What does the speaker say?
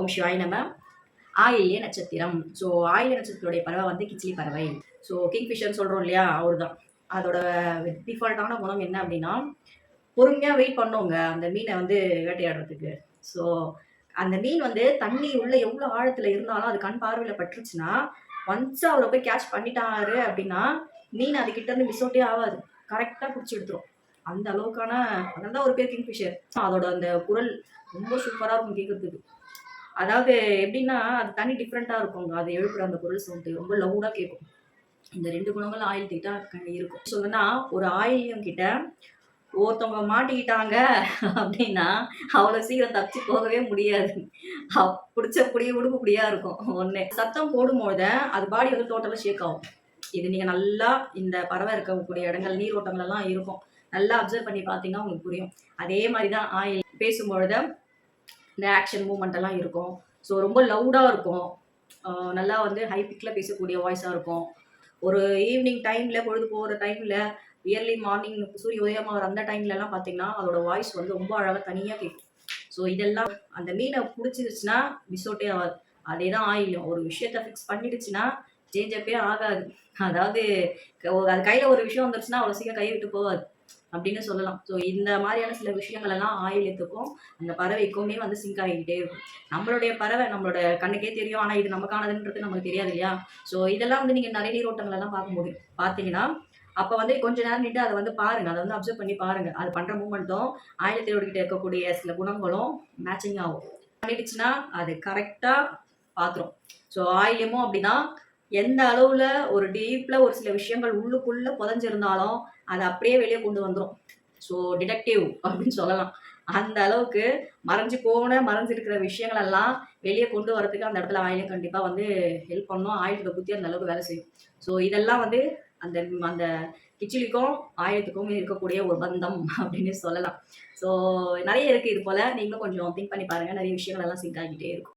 ஓம் சிவாய நம. ஆயில்ய நட்சத்திரம். ஸோ ஆயில்ய நட்சத்திரத்துடைய பறவை வந்து கிச்சிலி பறவை. ஸோ கிங்ஃபிஷர்னு சொல்கிறோம் இல்லையா, அவர் தான். அதோட டிஃபால்ட்டான குணம் என்ன அப்படின்னா, பொறுமையாக வெயிட் பண்ணுங்க அந்த மீனை வந்து வேட்டையாடுறதுக்கு. ஸோ அந்த மீன் வந்து தண்ணி உள்ள எவ்வளோ ஆழத்தில் இருந்தாலும் அது கண் பார்வையில் பட்டுருச்சுன்னா, ஒன்ஸ் அவரை போய் கேட்ச் பண்ணிட்டாரு அப்படின்னா மீன் அதுக்கிட்ட இருந்து மிஸ் அவுட்டே ஆகாது, கரெக்டாக பிடிச்சி எடுத்துரும். அந்த அளவுக்கான அதனால தான் ஒரு பேர் கிங்ஃபிஷர். அதோட அந்த குரல் ரொம்ப சூப்பராக இருக்கும் கேட்கறதுக்கு. அதாவது எப்படின்னா, அது தனி டிஃப்ரெண்ட்டாக இருக்குங்க. அது எழுப்புற அந்த குரல் சவுண்டு ரொம்ப லவுடாக கேட்கும். இந்த 2 குணங்கள் ஆயில் கிட்ட இருக்கும். சொல்லணும்னா, ஒரு ஆயில்யம் கிட்ட ஒருத்தவங்க மாட்டிக்கிட்டாங்க அப்படின்னா, அவ்வளோ சீக்கிரம் தப்பிச்சு போகவே முடியாது. புடிச்ச புடிய உடுப்பு புடியா இருக்கும் ஒண்ணு. சத்தம் போடும்போது அது பாடி வந்து டோட்டலா ஷேக் ஆகும். இது நீங்க நல்லா இந்த பறவை இருக்கக்கூடிய இடங்கள், நீரோட்டங்கள்லாம் இருக்கும். நல்லா அப்சர்வ் பண்ணி பார்த்தீங்கன்னா உங்களுக்கு புரியும். அதே மாதிரி தான் ஆயில் பேசும்பொழுது இந்த ஆக்ஷன் மூவ்மெண்ட் எல்லாம் இருக்கும். ஸோ ரொம்ப லவுடாக இருக்கும். நல்லா வந்து ஹை பிக்கில் பேசக்கூடிய வாய்ஸாக இருக்கும். ஒரு ஈவினிங் டைமில் பொழுது போகிற டைமில் இயர்லி மார்னிங் சூரிய உதயமாகிற அந்த டைம்லலாம் பார்த்தீங்கன்னா அதோட வாய்ஸ் வந்து ரொம்ப அழகாக தனியாக கேட்கும். ஸோ இதெல்லாம் அந்த மீனை பிடிச்சிருச்சுன்னா மிஸ் அவுட்டே ஆகாது. அதே தான் ஆயிலும் ஒரு விஷயத்தை ஃபிக்ஸ் பண்ணிடுச்சுன்னா சேஞ்ச் அப்பே ஆகாது. அதாவது அது கையில் ஒரு விஷயம் வந்துருச்சுன்னா அவ்வளோ சீக்கிரம் கையை விட்டு போகாது அப்படின்னு சொல்லலாம். ஸோ இந்த மாதிரியான சில விஷயங்கள் எல்லாம் ஆயில்யத்துக்கும் அந்த பறவைக்குமே வந்து சிங்க் ஆகிக்கிட்டே இருக்கும். நம்மளுடைய பறவை நம்மளோட கண்ணுக்கே தெரியும், ஆனால் இது நமக்கானதுன்றது நமக்கு தெரியாது இல்லையா? ஸோ இதெல்லாம் வந்து நீங்கள் நிறைய நீரோட்டங்கள் எல்லாம் பார்க்கும்போது பார்த்தீங்கன்னா, அப்போ வந்து கொஞ்ச நேரம் நின்று அதை வந்து பாருங்க, அதை வந்து அப்சர்வ் பண்ணி பாருங்க. அது பண்ணுற மூமெண்ட்டும் ஆயிலத்தோட இருக்கக்கூடிய சில குணங்களும் மேட்சிங் ஆகும். பண்ணிடுச்சுன்னா அது கரெக்டாக பார்த்துரும். ஸோ ஆயில்யமும் அப்படின்னா எந்த அளவுல ஒரு டீப்ல ஒரு சில விஷயங்கள் உள்ளுக்குள்ள புதைஞ்சிருந்தாலும் அதை அப்படியே வெளியே கொண்டு வந்துடும். ஸோ டிடெக்டிவ் அப்படின்னு சொல்லலாம். அந்த அளவுக்கு மறைஞ்சிருக்கிற விஷயங்கள் எல்லாம் வெளியே கொண்டு வரதுக்கு அந்த இடத்துல ஆயிலும் கண்டிப்பாக வந்து ஹெல்ப் பண்ணும். ஆயிலத்துக்கு புத்தி அந்த அளவுக்கு வேலை செய்யும். ஸோ இதெல்லாம் வந்து அந்த அந்த கிச்சிலிக்கும் ஆயிலத்துக்கும் இருக்கக்கூடிய ஒரு பந்தம் அப்படின்னு சொல்லலாம். ஸோ நிறைய இருக்குது இது போல். நீங்களும் கொஞ்சம் திங்க் பண்ணி பாருங்கள். நிறைய விஷயங்கள் எல்லாம் சிங்க் ஆகிட்டே இருக்கும்.